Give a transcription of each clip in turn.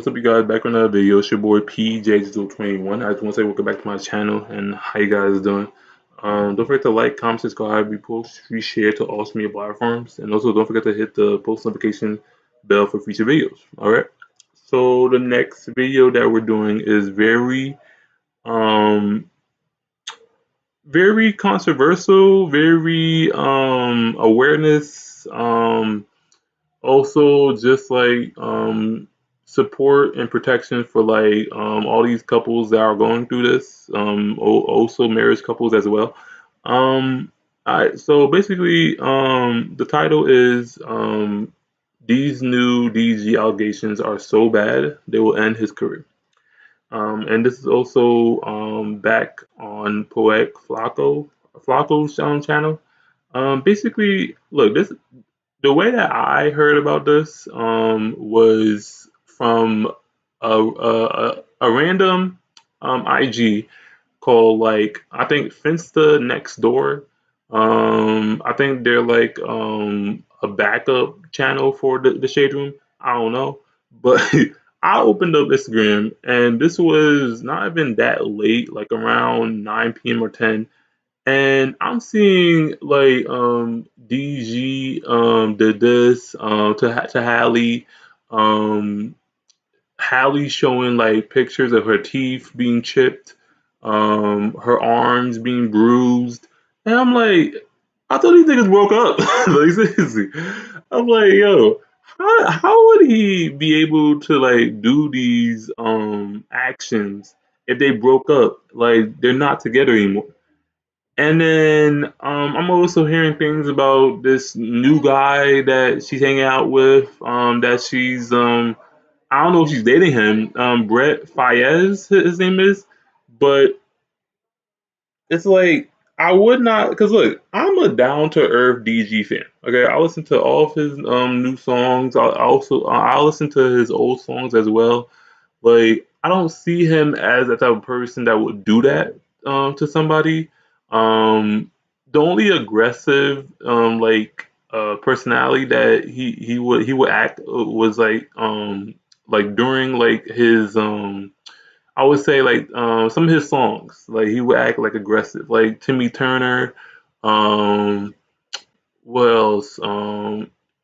What's up, you guys? Back on another video. It's your boy PJ21. I just want to say welcome back to my channel and how you guys doing. Don't forget to like, comment, subscribe, repost, reshare to all social media platforms, and also don't forget to hit the post notification bell for future videos. All right. So the next video that we're doing is um, very controversial, very awareness. Also just like support and protection for like all these couples that are going through this, also marriage couples as well. So basically, the title is these new DDG allegations are so bad they will end his career. And this is also back on Poetic Flacco's channel. Basically, look, this the way that I heard about this was from a random IG called, like, I think Finsta Next Door. I think they're like a backup channel for the Shade Room. I don't know, but I opened up Instagram and this was not even that late, like around 9 p.m. or 10, and I'm seeing like DG did this to Hallie. Um Hallie showing like pictures of her teeth being chipped, her arms being bruised. And I'm like, I thought these niggas broke up. Like, seriously. I'm like, yo, how would he be able to like do these actions if they broke up? Like, they're not together anymore. And then I'm also hearing things about this new guy that she's hanging out with. That she's I don't know if she's dating him. Brett Fayez, his name is, but it's like I would not, because look, I'm a down to earth DG fan. Okay, I listen to all of his new songs. I listen to his old songs as well. Like, I don't see him as the type of person that would do that to somebody. The only aggressive personality that he would act was like during like his I would say like some of his songs, like he would act like aggressive, like Timmy Turner. Um, what else?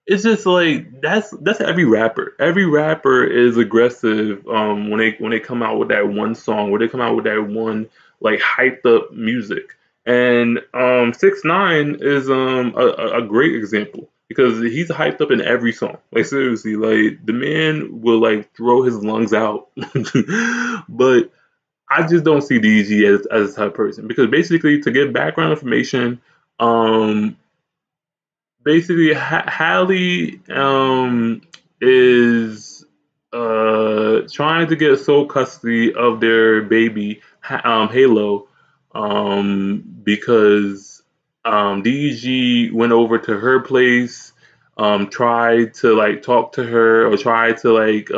It's just like that's every rapper. Every rapper is aggressive when they come out with that one song, where they come out with that one like hyped up music. And 6ix9ine is a great example because he's hyped up in every song. Like, seriously, like the man will like throw his lungs out. But I just don't see DG as a type of person, because basically, to get background information, um basically Hallie is trying to get sole custody of their baby, Halo, because DG went over to her place, tried to like talk to her or tried to like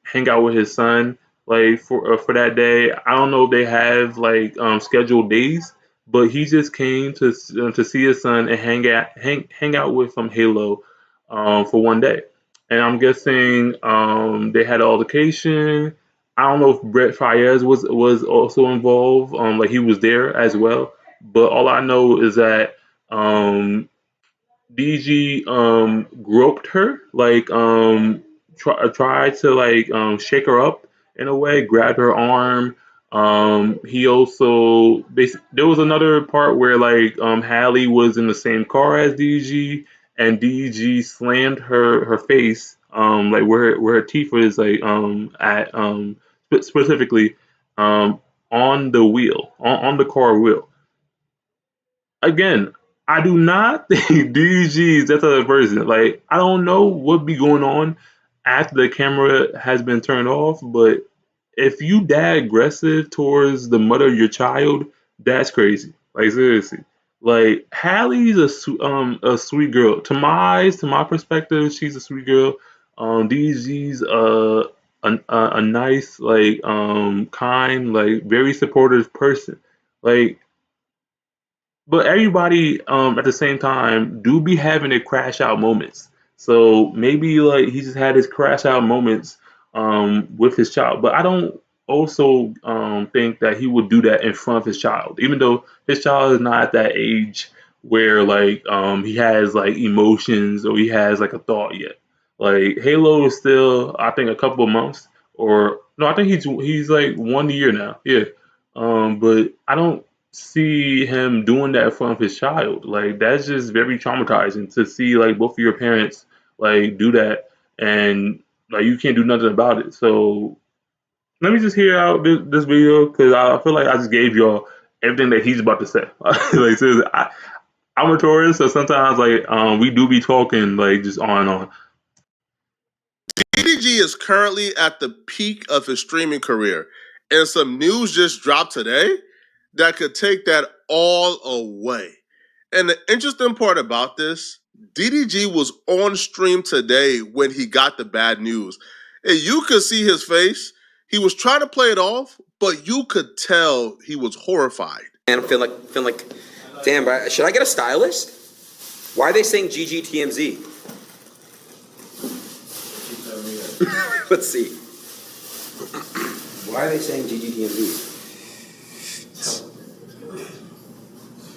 hang out with his son like for that day. I don't know if they have like scheduled days, but he just came to see his son and hang out with Halo for one day. And I'm guessing they had an altercation. I don't know if Brett Fayez was also involved, like he was there as well. But all I know is that DG groped her, like tried to like shake her up in a way, grabbed her arm. He also there was another part where like Hallie was in the same car as DG, and DG slammed her face, like where her teeth was like at specifically on the wheel, on the car wheel. Again, I do not think DG is that type of person. Like, I don't know what be going on after the camera has been turned off, but if you that aggressive towards the mother of your child, that's crazy. Like, seriously. Like, Hallie's a sweet girl. To my perspective, she's a sweet girl. DG's a nice, like kind, like very supportive person. Like, but everybody at the same time do be having their crash out moments. So maybe like he just had his crash out moments with his child. But I don't also think that he would do that in front of his child, even though his child is not at that age where like he has like emotions or he has like a thought yet. Like Halo is still, I think, a couple of months, or no, I think he's like 1 year now. Yeah, but I don't see him doing that in front of his child. Like that's just very traumatizing to see like both of your parents like do that, and like you can't do nothing about it. So let me just hear out this video because I feel like I just gave y'all everything that he's about to say. Like seriously, I'm a tourist, so sometimes like we do be talking like just on and on. DDG is currently at the peak of his streaming career, and some news just dropped today that could take that all away. And the interesting part about this, DDG was on stream today when he got the bad news. And you could see his face. He was trying to play it off, but you could tell he was horrified. And I'm feeling like, damn, bro, should I get a stylist? Why are they saying GGTMZ? Let's see. Why are they saying GGTMZ?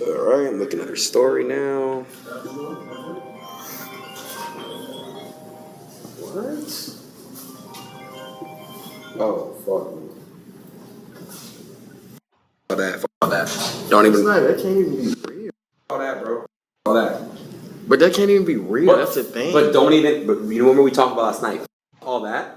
Alright, I'm looking at her story now. What? Oh, fuck me. All that. Don't even. That can't even be real. All that, bro. All that. But that can't even be real. But, that's the thing. But don't even. But you remember we talked about last night? All that.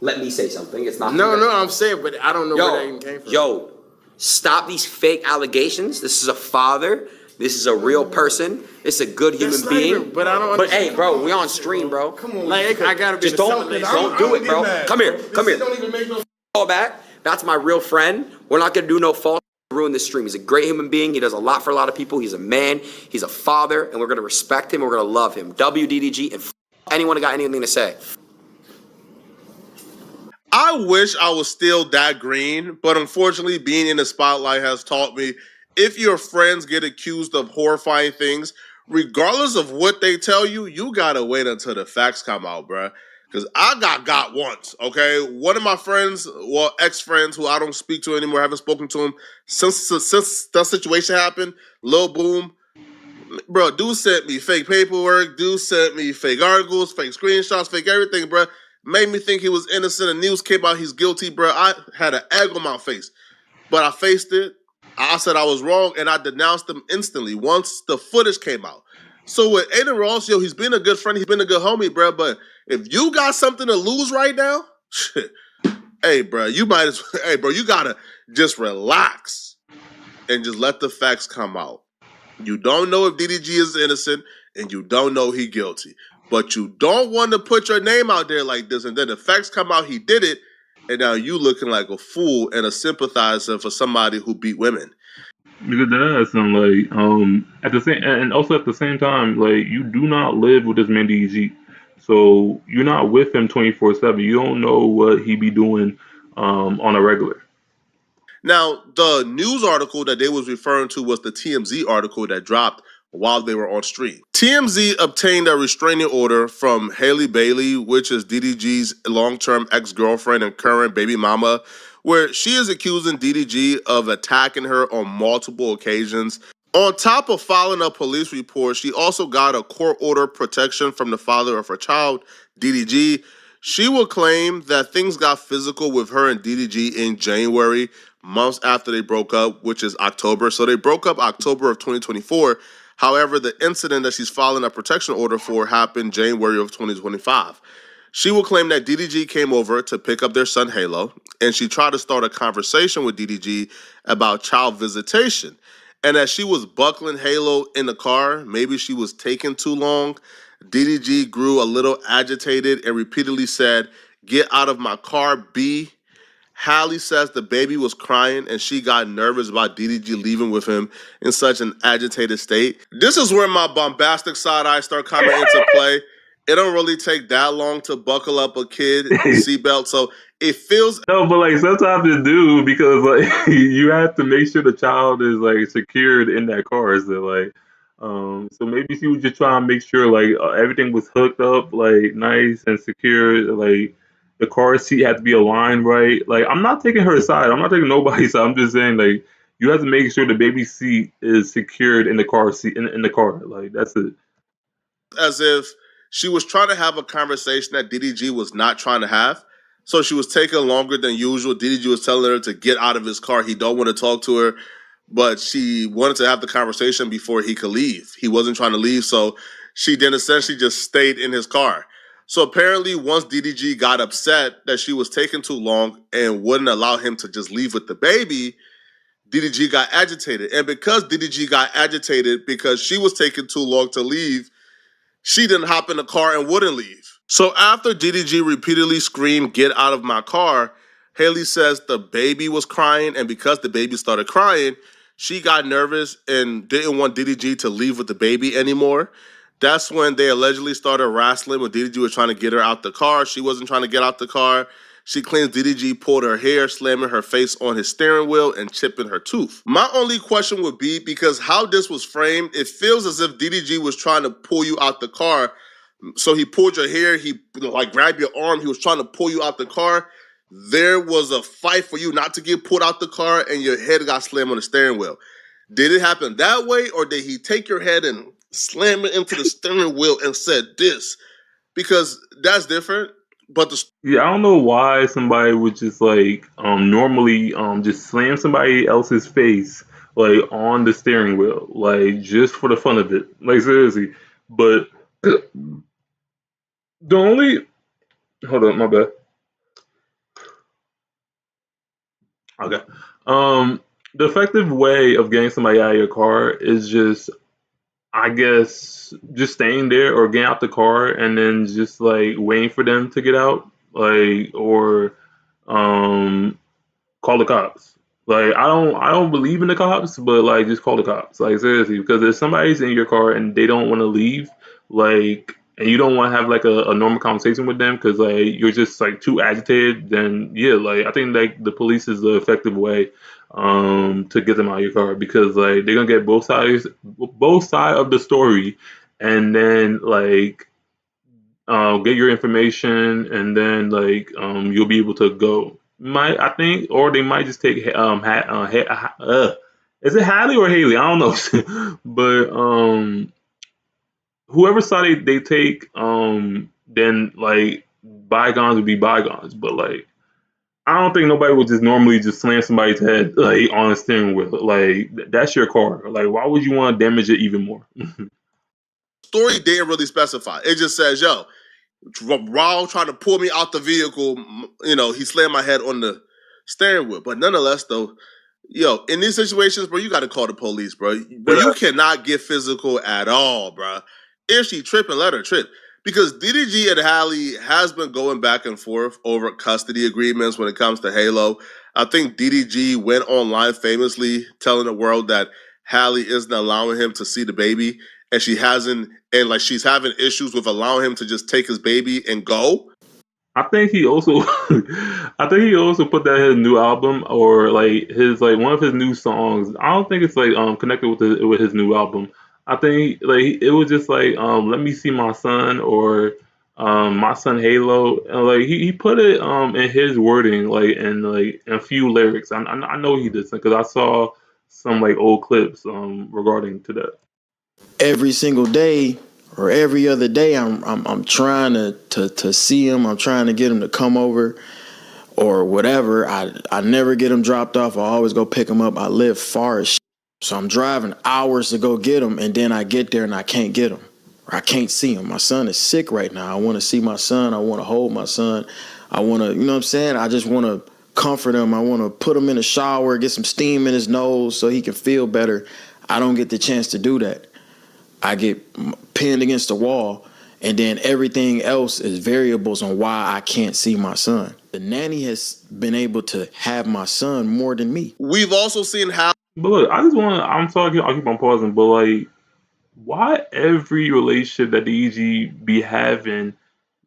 Let me say something. It's not. No, I'm saying, but I don't know where that even came from. Yo, stop these fake allegations. This is a father. This is a real person. It's a good human being. Even, but I don't. But hey, bro, we on stream, bro. Come on, like I gotta be. Just don't do it, bro. Come here. Don't even make no. All back. That's my real friend. We're not gonna do no false. Ruin this stream. He's a great human being. He does a lot for a lot of people. He's a man. He's a father, and we're gonna respect him. We're gonna love him. WDDG and anyone who got anything to say. I wish I was still that green, but unfortunately, being in the spotlight has taught me if your friends get accused of horrifying things, regardless of what they tell you, you gotta wait until the facts come out, bruh. Because I got once, okay? One of my friends, well, ex-friends who I don't speak to anymore, haven't spoken to him since that situation happened, Lil Boom. Bro, dude sent me fake paperwork, dude sent me fake articles, fake screenshots, fake everything, bro. Made me think he was innocent. The news came out he's guilty, bro. I had an egg on my face. But I faced it. I said I was wrong, and I denounced him instantly once the footage came out. So with Aiden Ross, yo, he's been a good friend. He's been a good homie, bro. But if you got something to lose right now, shit, hey, bro, you might as well, hey, bro, you got to just relax and just let the facts come out. You don't know if DDG is innocent, and you don't know he guilty. But you don't want to put your name out there like this, and then the facts come out he did it, and now you looking like a fool and a sympathizer for somebody who beat women. Because that's and like at the same and also at the same time, like you do not live with this man DDG. So you're not with him 24/7. You don't know what he be doing on a regular. Now, the news article that they was referring to was the TMZ article that dropped while they were on stream. TMZ obtained a restraining order from Haley Bailey, which is DDG's long-term ex-girlfriend and current baby mama, where she is accusing DDG of attacking her on multiple occasions. On top of filing a police report, she also got a court order protection from the father of her child, DDG. She will claim that things got physical with her and DDG in January, months after they broke up, which is October. So they broke up October of 2024. However, the incident that she's filing a protection order for happened January of 2025. She will claim that DDG came over to pick up their son Halo, and she tried to start a conversation with DDG about child visitation. And as she was buckling Halo in the car, maybe she was taking too long, DDG grew a little agitated and repeatedly said, "Get out of my car, B." Hallie says the baby was crying and she got nervous about DDG leaving with him in such an agitated state. This is where my bombastic side eye start coming into play. It don't really take that long to buckle up a kid seatbelt, so it feels No, but like sometimes it do because like you have to make sure the child is like secured in that car. So like, so maybe she was just trying to make sure like everything was hooked up like nice and secure. Like the car seat had to be aligned right. Like, I'm not taking her side. I'm not taking nobody's side. I'm just saying, like, you have to make sure the baby seat is secured in the car seat in the car. Like, that's it. As if she was trying to have a conversation that DDG was not trying to have. So she was taking longer than usual. DDG was telling her to get out of his car. He don't want to talk to her, but she wanted to have the conversation before he could leave. He wasn't trying to leave, so she then essentially just stayed in his car. So apparently, once DDG got upset that she was taking too long and wouldn't allow him to just leave with the baby, DDG got agitated. And because DDG got agitated because she was taking too long to leave, she didn't hop in the car and wouldn't leave. So after DDG repeatedly screamed, "Get out of my car," Haley says the baby was crying, and because the baby started crying, she got nervous and didn't want DDG to leave with the baby anymore. That's when they allegedly started wrestling when DDG was trying to get her out the car. She wasn't trying to get out the car. She claims DDG pulled her hair, slamming her face on his steering wheel and chipping her tooth. My only question would be, because how this was framed, it feels as if DDG was trying to pull you out the car. So he pulled your hair, he like grabbed your arm, he was trying to pull you out the car. There was a fight for you not to get pulled out the car, and your head got slammed on the steering wheel. Did it happen that way, or did he take your head and slam it into the steering wheel and said this? Because that's different. But Yeah, I don't know why somebody would just like normally just slam somebody else's face like on the steering wheel, like just for the fun of it. Like, seriously. But the only hold on, my bad. Okay. The effective way of getting somebody out of your car is just, I guess, just staying there or getting out the car and then just like waiting for them to get out, like, or um call the cops. Like, I don't believe in the cops, but like, just call the cops. Like, seriously, because if somebody's in your car and they don't want to leave, like, and you don't want to have like a normal conversation with them because like you're just like too agitated, then yeah, like I think like the police is the effective way to get them out of your car, because like they're gonna get both side of the story, and then like get your information, and then like you'll be able to go. Might, I think, or they might just take is it Haley or Haley? I don't know, but whoever side they take, then like bygones would be bygones. But like, I don't think nobody would just normally just slam somebody's head like on a steering wheel. Like, that's your car. Like, why would you want to damage it even more? story didn't really specify. It just says, yo, while trying to pull me out the vehicle, he slammed my head on the steering wheel. But nonetheless, though, yo, in these situations, bro, you got to call the police, bro. But you cannot get physical at all, bro. If she tripping, let her trip. Because DDG and Hallie has been going back and forth over custody agreements when it comes to Halo. I think DDG went online famously telling the world that Hallie isn't allowing him to see the baby, and she hasn't, and like she's having issues with allowing him to just take his baby and go. I think he also, I think he also put that in his new album, or like his like one of his new songs. I don't think it's like connected with his new album. I think like it was just like let me see my son, or my son Halo, and like he put it in his wording, like in a few lyrics. I know he did, because I saw some like old clips regarding to that. Every single day or every other day, I'm trying to see him. I'm trying to get him to come over or whatever. I never get him dropped off. I always go pick him up. I live far as shit. So I'm driving hours to go get him, and then I get there and I can't get him, or I can't see him. My son is sick right now. I want to see my son. I want to hold my son. I want to, you know what I'm saying? I just want to comfort him. I want to put him in the shower, get some steam in his nose so he can feel better. I don't get the chance to do that. I get pinned against the wall, and then everything else is variables on why I can't see my son. The nanny has been able to have my son more than me. We've also seen how. But look, I just want to, I'm sorry, I'll keep on pausing, but like, why every relationship that the EG be having,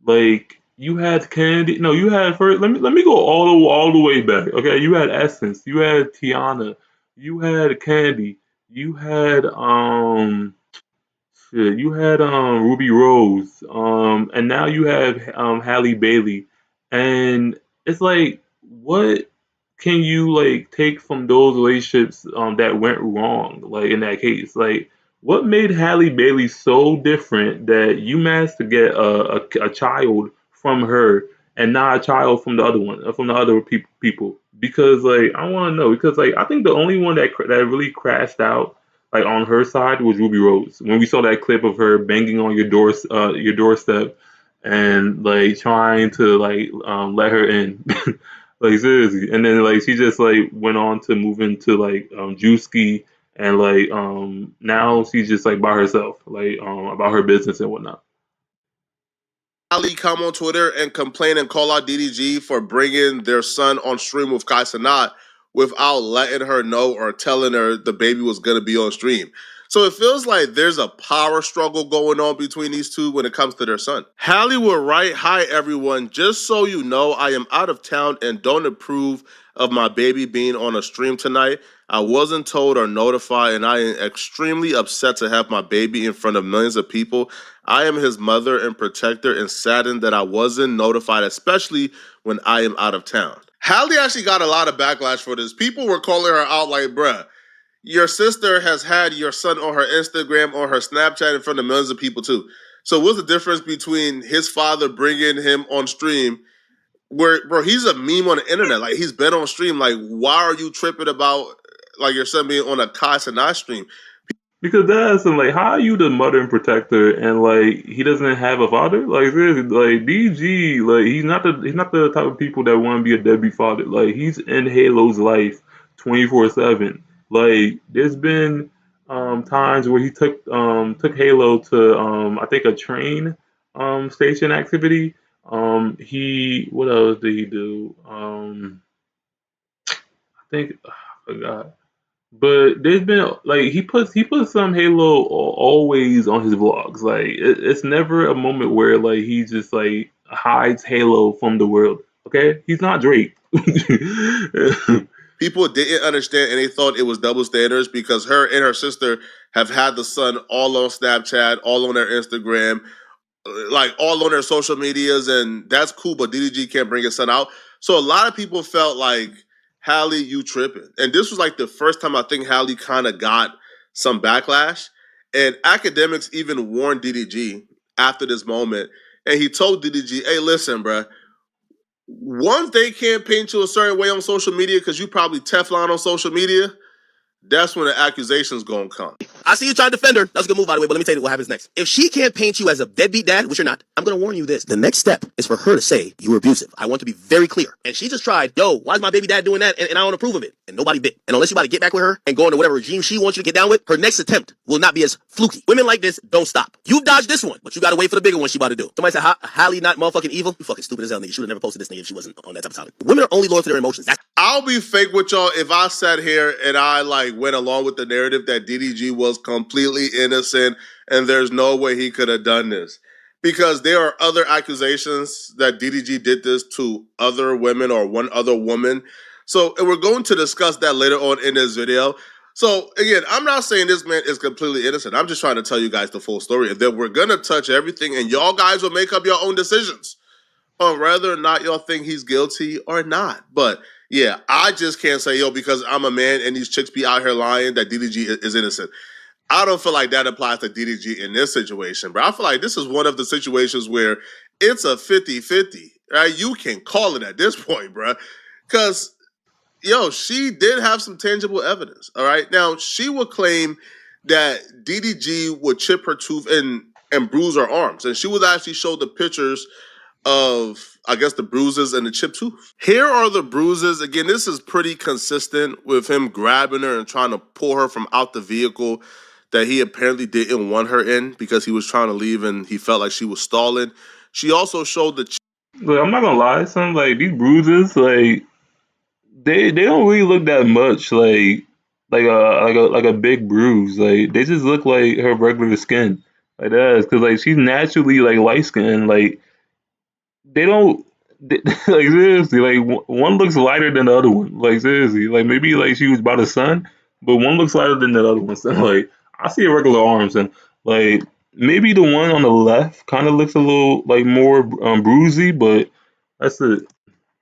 like, you had Candy, no, you had first. Let me go all the way back. Okay, you had Essence, you had Tiana, you had Candy, you had you had Ruby Rose, and now you have Halle Bailey, And it's like, what can you like take from those relationships that went wrong? Like in that case, like what made Halle Bailey so different that you managed to get a child from her and not a child from the other one, from the other people? Because like I want to know, because like I think the only one that really crashed out like on her side was Ruby Rose when we saw that clip of her banging on your doorstep and like trying to like let her in. Like seriously, and then like she just like went on to move into like Juicy, and like now she's just like by herself, like about her business and whatnot. Ali come on Twitter and complain and call out DDG for bringing their son on stream with Kai Cenat without letting her know or telling her the baby was going to be on stream. So it feels like there's a power struggle going on between these two when it comes to their son. Halle will write, "Hi everyone, just so you know, I am out of town and don't approve of my baby being on a stream tonight. I wasn't told or notified, and I am extremely upset to have my baby in front of millions of people. I am his mother and protector and saddened that I wasn't notified, especially when I am out of town." Halle actually got a lot of backlash for this. People were calling her out like, bruh, your sister has had your son on her Instagram, on her Snapchat in front of millions of people too. So what's the difference between his father bringing him on stream where, bro, he's a meme on the internet. Like, he's been on stream. Like, why are you tripping about, like, your son being on a Kai Cenat stream? Because that's like, how are you the mother and protector, and like he doesn't have a father? Like seriously, like DG, like he's not the type of people that want to be a deadbeat father. Like he's in Halo's life 24/7. Like there's been times where he took Halo to I think a train station activity. He what else did he do? I think I forgot. But there's been like he puts some Halo always on his vlogs. Like it's never a moment where like he just like hides Halo from the world. Okay, he's not Drake. People didn't understand and they thought it was double standards because her and her sister have had the son all on Snapchat, all on their Instagram, like all on their social medias, and that's cool, but DDG can't bring his son out. So a lot of people felt like, Halle, you tripping. And this was like the first time I think Halle kind of got some backlash. And academics even warned DDG after this moment. And he told DDG, hey, listen, bruh, once they can't paint you a certain way on social media because you probably Teflon on social media, that's when the accusation's gonna come. I see you trying to defend her. That's a good move, by the way, but let me tell you what happens next. If she can't paint you as a deadbeat dad, which you're not, I'm going to warn you this. The next step is for her to say you were abusive. I want to be very clear. And she just tried, yo, why is my baby dad doing that? And I don't approve of it. And nobody bit. And unless you about to get back with her and go into whatever regime she wants you to get down with, her next attempt will not be as fluky. Women like this don't stop. You've dodged this one, but you got to wait for the bigger one she about to do. Somebody said, Halle not motherfucking evil? You fucking stupid as hell, nigga. You should have never posted this nigga if she wasn't on that type of topic. Women are only loyal to their emotions. I'll be fake with y'all if I sat here and I like went along with the narrative that DDG was completely innocent and there's no way he could have done this. Because there are other accusations that DDG did this to other women or one other woman. So, and we're going to discuss that later on in this video. So, again, I'm not saying this man is completely innocent. I'm just trying to tell you guys the full story. And then we're going to touch everything and y'all guys will make up your own decisions on whether or not y'all think he's guilty or not. But yeah, I just can't say, yo, because I'm a man and these chicks be out here lying that DDG is innocent. I don't feel like that applies to DDG in this situation, but I feel like this is one of the situations where it's a 50-50, right? You can call it at this point, bro. Because, yo, she did have some tangible evidence, all right? Now, she would claim that DDG would chip her tooth and bruise her arms, and she would actually show the pictures of, I guess, the bruises and the chipped tooth. Here are the bruises. Again, this is pretty consistent with him grabbing her and trying to pull her from out the vehicle that he apparently didn't want her in because he was trying to leave and he felt like she was stalling. She also showed the... Look, I'm not gonna lie, son. Like these bruises, like they don't really look that much like a big bruise. Like they just look like her regular skin. Like that, because like she's naturally like light skinned. Like they don't like seriously. Like one looks lighter than the other one. Like seriously. Like maybe like she was by the sun, but one looks lighter than the other one. So like I see a regular arms and like maybe the one on the left kind of looks a little like more bruisey, but That's it.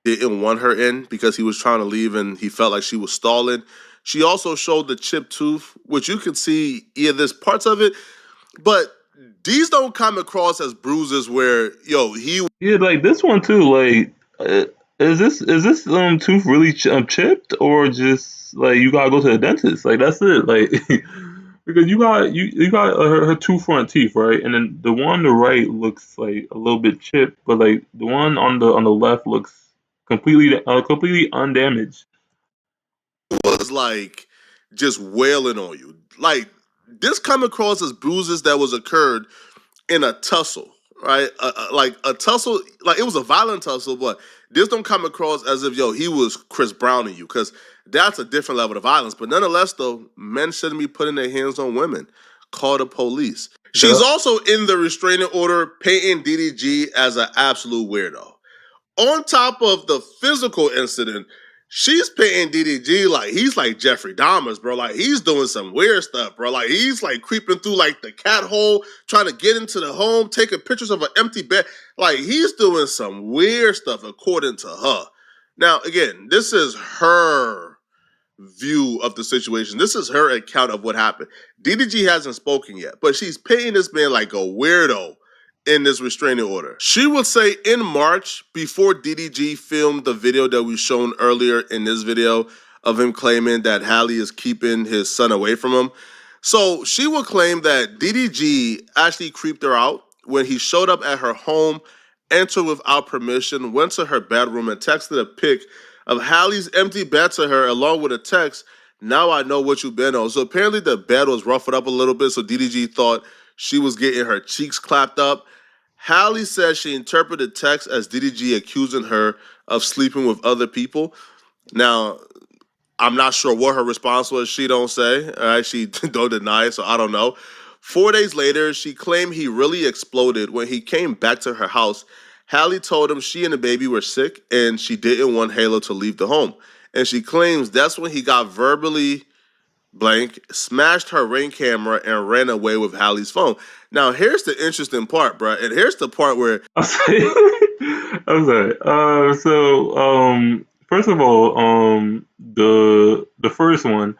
Didn't want her in because he was trying to leave and he felt like she was stalling. She also showed the chipped tooth, which you can see, yeah, there's parts of it, but these don't come across as bruises where, Yeah, like this one too. Like, is this tooth really chipped, or just like you gotta go to the dentist? Like that's it. Like because you got her two front teeth, right, and then the one on the right looks like a little bit chipped, but like the one on the left looks completely undamaged. was like just wailing on you. Like this come across as bruises that was occurred in a tussle, right? Like a tussle, like it was a violent tussle, but this don't come across as if he was Chris Browning you, because that's a different level of violence. But nonetheless, though, men shouldn't be putting their hands on women. Call the police. She's Yeah. also in the restraining order, painting DDG as an absolute weirdo. On top of the physical incident, she's paying DDG like he's like Jeffrey Dahmer's, bro. Like he's doing some weird stuff, bro. Like he's like creeping through like the cat hole, trying to get into the home, taking pictures of an empty bed. Like he's doing some weird stuff according to her. Now, again, this is her view of the situation. This is her account of what happened. DDG hasn't spoken yet, but she's paying this man like a weirdo in this restraining order. She would say in March, before DDG filmed the video that we shown earlier in this video of him claiming that Hallie is keeping his son away from him. So she would claim that DDG actually creeped her out when he showed up at her home, entered without permission, went to her bedroom and texted a pic of Hallie's empty bed to her along with a text, "Now I know what you've been on." So apparently the bed was ruffled up a little bit, so DDG thought she was getting her cheeks clapped up. Hallie says she interpreted text as DDG accusing her of sleeping with other people. Now, I'm not sure what her response was. She don't say. All right, she don't deny it, so I don't know. 4 days later, she claimed he really exploded when he came back to her house. Hallie told him she and the baby were sick and she didn't want Halo to leave the home. And she claims that's when he got verbally blank, smashed her Ring camera, and ran away with Hallie's phone. Now, here's the interesting part, bro. And here's the part where I'm sorry. I'm sorry. First of all, the first one,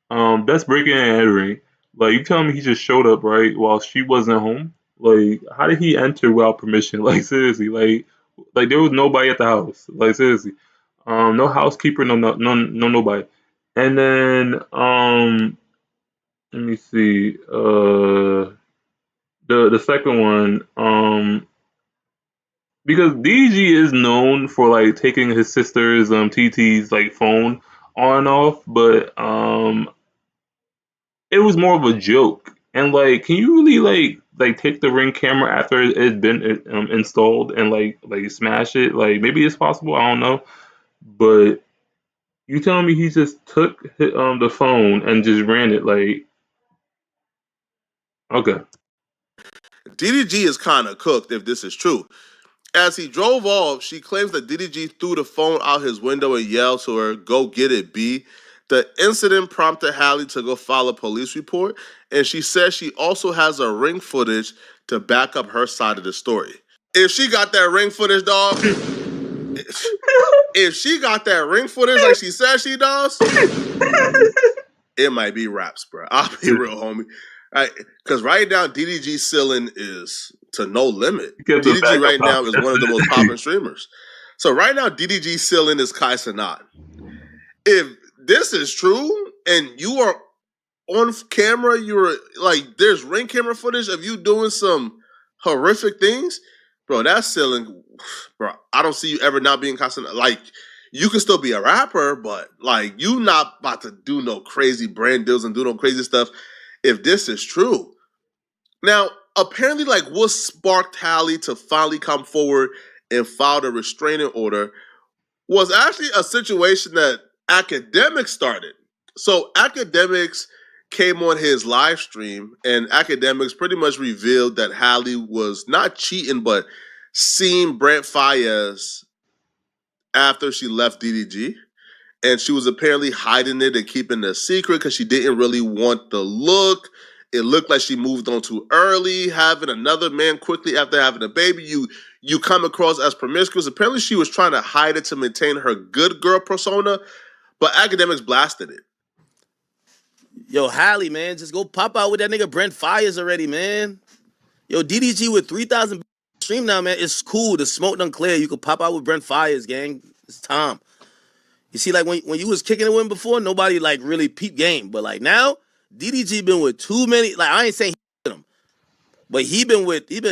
that's breaking and entering. Like, you telling me he just showed up right while she wasn't home? Like, how did he enter without permission? Like, seriously, like there was nobody at the house. Like, seriously, no housekeeper, no nobody. And then, let me see, the second one, because DG is known for like taking his sister's TT's like phone on and off, but it was more of a joke. And like, can you really like take the Ring camera after it's been installed and like smash it? Like maybe it's possible, I don't know, but you telling me he just took the phone and just ran it? Like, okay. DDG is kind of cooked if this is true. As he drove off, she claims that DDG threw the phone out his window and yelled to her, "Go get it, B." The incident prompted Hallie to go file a police report, and she says she also has a Ring footage to back up her side of the story. If she got that Ring footage, dog, if she got that Ring footage like she says she does, it might be raps, bro. I'll be real, homie. Because right now, DDG ceiling is to no limit. DDG right now is one of the most popular streamers. So right now, DDG ceiling is Kai Cenat. If this is true and you are on camera, you're like, there's Ring camera footage of you doing some horrific things, bro, that ceiling, bro, I don't see you ever not being Kai Cenat. Like, you can still be a rapper, but like, you not about to do no crazy brand deals and do no crazy stuff if this is true. Now, apparently, like what sparked Hallie to finally come forward and file a restraining order was actually a situation that Academics started. So Academics came on his live stream and Academics pretty much revealed that Hallie was not cheating, but seeing Brent Faiyaz after she left DDG. And she was apparently hiding it and keeping it a secret because she didn't really want the look. It looked like she moved on too early, having another man quickly after having a baby. You you come across as promiscuous. Apparently, she was trying to hide it to maintain her good girl persona, but academics blasted it. Yo, Halle, man, just go pop out with that nigga Brent Fires already, man. Yo, DDG with 3,000 stream now, man. It's cool. The smoke done clear. You can pop out with Brent Fires, gang. It's time. You see, like when you was kicking it with him before, nobody like really peep game. But like now, DDG been with too many. Like I ain't saying he him, but he been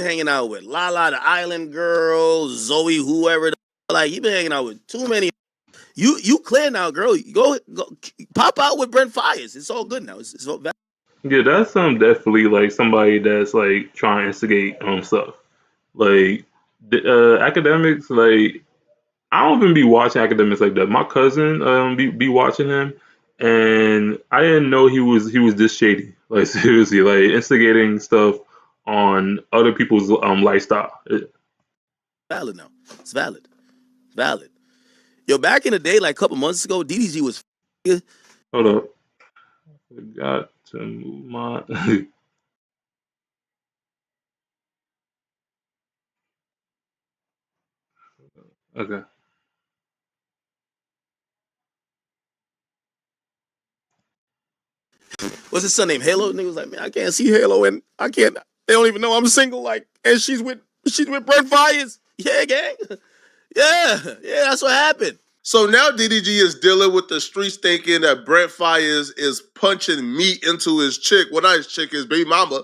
hanging out with Lala, the Island Girl, Zoe, whoever. Like he been hanging out with too many. You clear now, girl. Go pop out with Brent Fires. It's all good now. It's all valid. Yeah, that's definitely like somebody that's like trying to instigate stuff. Like the academics, like I don't even be watching academics like that. My cousin be watching him, and I didn't know he was this shady. Like seriously, like instigating stuff on other people's lifestyle. Valid now. It's valid. It's valid. Yo, back in the day, like a couple months ago, DDG was. Hold up, forgot to move my. Okay. What's his son named Halo? Nigga was like, man, I can't see Halo, and I can't. They don't even know I'm single. Like, and she's with Brent Fires. Yeah, gang. Yeah, that's what happened. So now DDG is dealing with the streets thinking that Brent Fires is punching meat into his chick. Well, not his chick, his baby mama.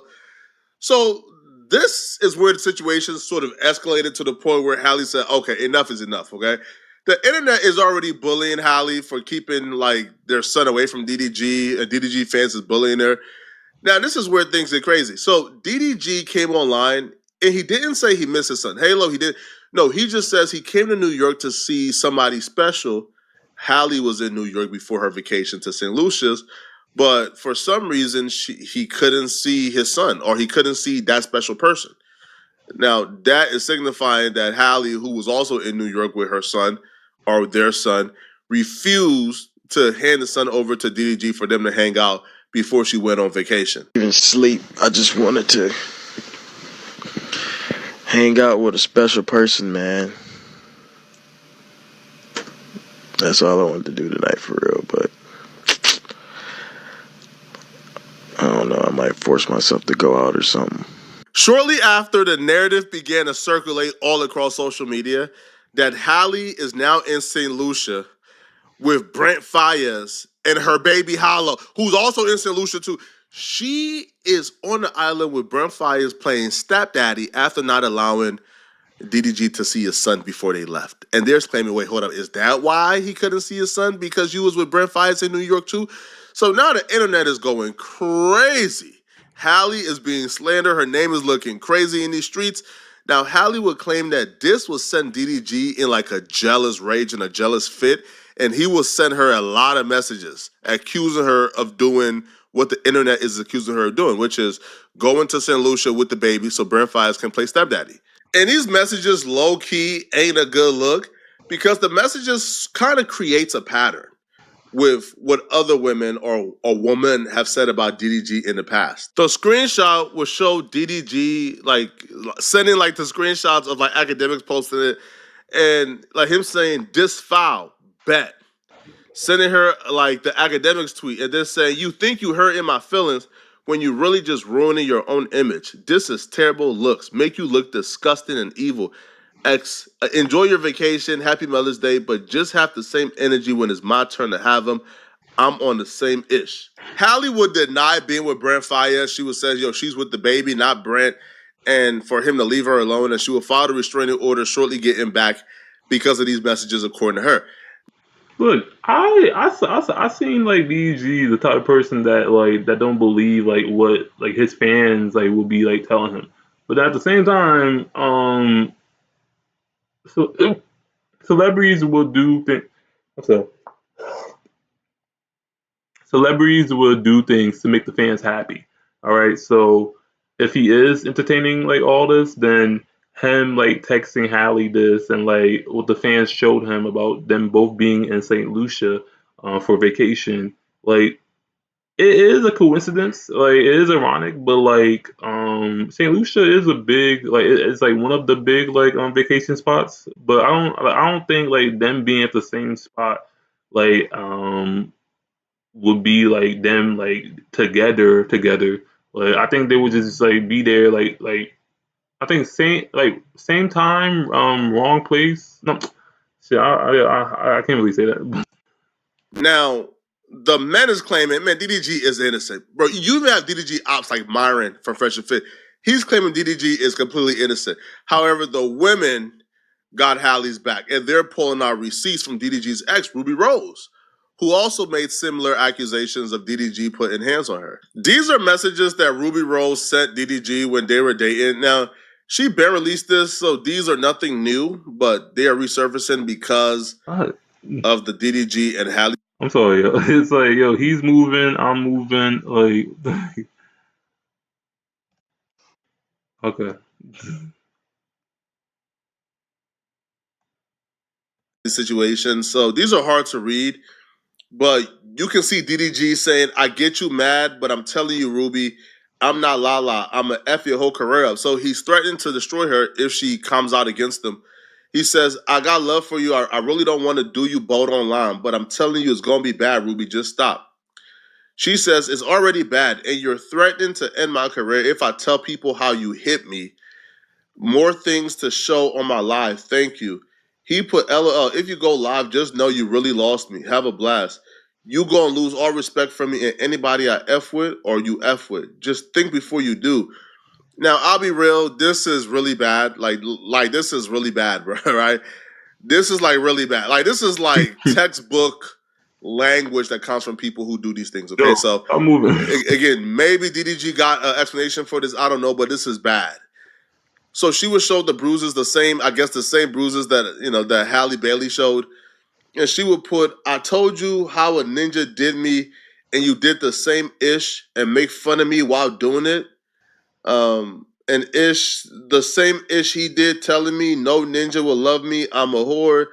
So this is where the situation sort of escalated to the point where Halle said, okay, enough is enough, okay? The internet is already bullying Halle for keeping like their son away from DDG, and DDG fans is bullying her. Now, this is where things get crazy. So DDG came online, and he didn't say he missed his son Halo. He did. No, he just says he came to New York to see somebody special. Halle was in New York before her vacation to St. Lucia's, but for some reason, he couldn't see his son, or he couldn't see that special person. Now, that is signifying that Halle, who was also in New York with her son, or their son, refused to hand the son over to DDG for them to hang out before she went on vacation. Even sleep. I just wanted to hang out with a special person, man. That's all I wanted to do tonight, for real. But I don't know. I might force myself to go out or something. Shortly after, the narrative began to circulate all across social media that Halle is now in St. Lucia with Brent Fires and her baby Hollow, who's also in St. Lucia too. She is on the island with Brent Fires playing stepdaddy after not allowing DDG to see his son before they left. And they're claiming, wait, hold up, is that why he couldn't see his son? Because you was with Brent Fires in New York too? So now the internet is going crazy. Halle is being slandered. Her name is looking crazy in these streets. Now, Halle would claim that this will send DDG in like a jealous rage and a jealous fit, and he will send her a lot of messages accusing her of doing what the internet is accusing her of doing, which is going to St. Lucia with the baby so Brent Fires can play stepdaddy. And these messages, low-key, ain't a good look because the messages kind of creates a pattern with what other women or a woman have said about DDG in the past. The screenshot will show DDG like sending like the screenshots of like academics posting it and like him saying this foul bet. Sending her like the academics tweet and then saying, you think you hurt in my feelings when you really just ruining your own image. This is terrible looks. Make you look disgusting and evil. Enjoy your vacation. Happy Mother's Day, but just have the same energy when it's my turn to have them. I'm on the same ish. Halle would deny being with Brent Fires. She would say, yo, she's with the baby, not Brent. And for him to leave her alone, and she would file a restraining order, shortly getting back because of these messages, according to her. Look, I seen like DG, the type of person that don't believe like what like his fans like will be like telling him, but at the same time, so celebrities will do things. So celebrities will do things to make the fans happy. All right, so if he is entertaining like all this, then him like texting Halle this and like what the fans showed him about them both being in St. Lucia for vacation, like it is a coincidence. Like it is ironic, but like St. Lucia is a big like it's like one of the big like vacation spots. But I don't think like them being at the same spot like would be like them like together. Like I think they would just like be there like I think same time wrong place. No, shit, I can't really say that. Now, the men is claiming, man, DDG is innocent. Bro, you even have DDG ops like Myron from Fresh and Fit. He's claiming DDG is completely innocent. However, the women got Hallie's back, and they're pulling out receipts from DDG's ex, Ruby Rose, who also made similar accusations of DDG putting hands on her. These are messages that Ruby Rose sent DDG when they were dating. Now, she bare released this, so these are nothing new, but they are resurfacing because of the DDG and Hallie. I'm sorry, yo. It's like, yo, he's moving, I'm moving, like, okay. Situations. So these are hard to read, but you can see DDG saying, I get you mad, but I'm telling you, Ruby, I'm not Lala. I'm going to F your whole career up. So he's threatening to destroy her if she comes out against him. He says, I got love for you. I really don't want to do you both online, but I'm telling you, it's going to be bad, Ruby. Just stop. She says, it's already bad, and you're threatening to end my career if I tell people how you hit me. More things to show on my live. Thank you. He put LOL. If you go live, just know you really lost me. Have a blast. You gonna lose all respect from me and anybody I F with or you F with. Just think before you do. Now, I'll be real. This is really bad. Like this is really bad, bro. Right? This is like really bad. Like this is like textbook language that comes from people who do these things. Okay, Yo, so I'm moving. again, maybe DDG got an explanation for this. I don't know, but this is bad. So she would show the bruises, the same bruises that Halle Bailey showed. And she would put, I told you how a ninja did me, and you did the same ish and make fun of me while doing it. And ish, the same ish he did telling me no ninja will love me, I'm a whore,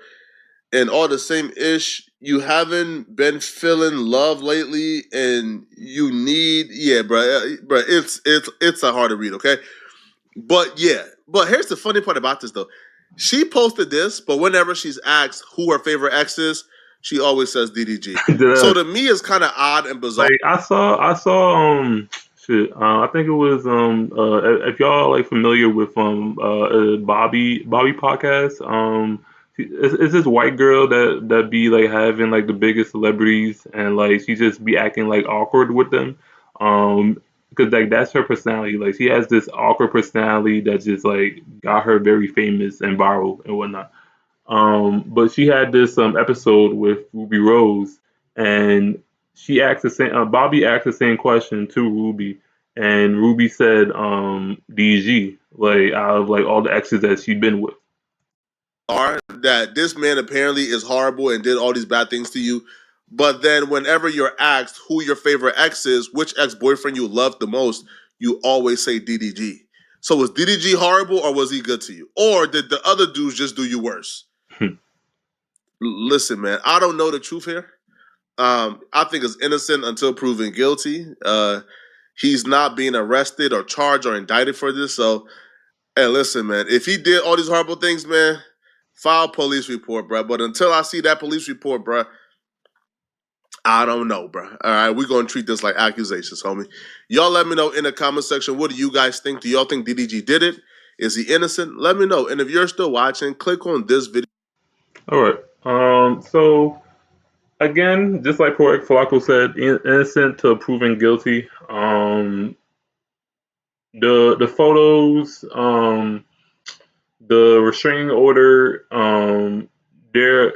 and all the same ish. You haven't been feeling love lately, and you need, bro, it's a hard to read, okay? But here's the funny part about this though. She posted this, but whenever she's asked who her favorite ex is, she always says DDG. So to me, it's kind of odd and bizarre. Like I saw shit. I think it was if y'all like familiar with Bobby podcast. It's this white girl that be like having like the biggest celebrities and like she just be acting like awkward with them. Because like that's her personality. Like she has this awkward personality that just like got her very famous and viral and whatnot. But she had this episode with Ruby Rose, and she asked the same. Bobby asked the same question to Ruby, and Ruby said DG, like out of like all the exes that she'd been with. That this man apparently is horrible and did all these bad things to you. But then whenever you're asked who your favorite ex is, which ex-boyfriend you loved the most, you always say DDG. So was DDG horrible or was he good to you? Or did the other dudes just do you worse? Listen, man, I don't know the truth here. I think it's innocent until proven guilty. He's not being arrested or charged or indicted for this. So, hey, listen, man, if he did all these horrible things, man, file police report, bro. But until I see that police report, bro, I don't know, bro. All right, we're going to treat this like accusations, homie. Y'all let me know in the comment section, what do you guys think? Do y'all think DDG did it? Is he innocent? Let me know. And if you're still watching, click on this video. All right. So again, just like Poetic Flacco said, innocent to proven guilty. The photos, the restraining order, they're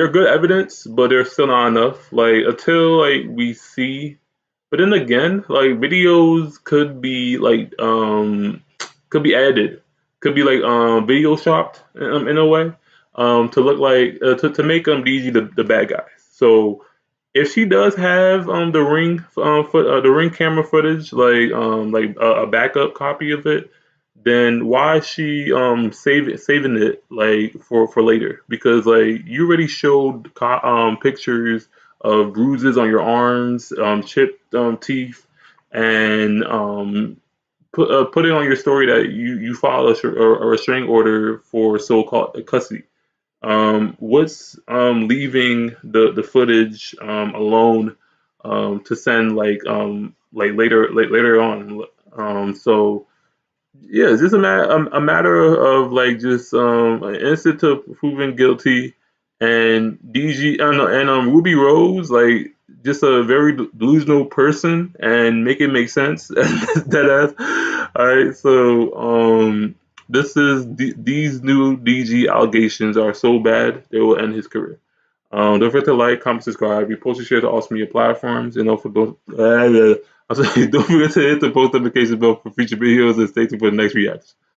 good evidence, but they're still not enough. Like until like we see, but then again, like videos could be like could be added, could be like video shopped in a way to look like to make DG the bad guys. So if she does have the the ring camera footage, like a backup copy of it, then why is she saving it like for later? Because like you already showed pictures bruises on your arms, chipped teeth, and put it on your story that you filed a restraining order for so-called custody. What's leaving the footage alone to send like later on? So yeah, it's just a matter of like just an instant to proven guilty, and DG and Ruby Rose like just a very delusional person and make it make sense. That ass. All right, so this is these new DG allegations are so bad they will end his career. Don't forget to like, comment, subscribe. Repost and share to all social media platforms. And I'm sorry, don't forget to hit the post notification bell for future videos and stay tuned for the next reaction.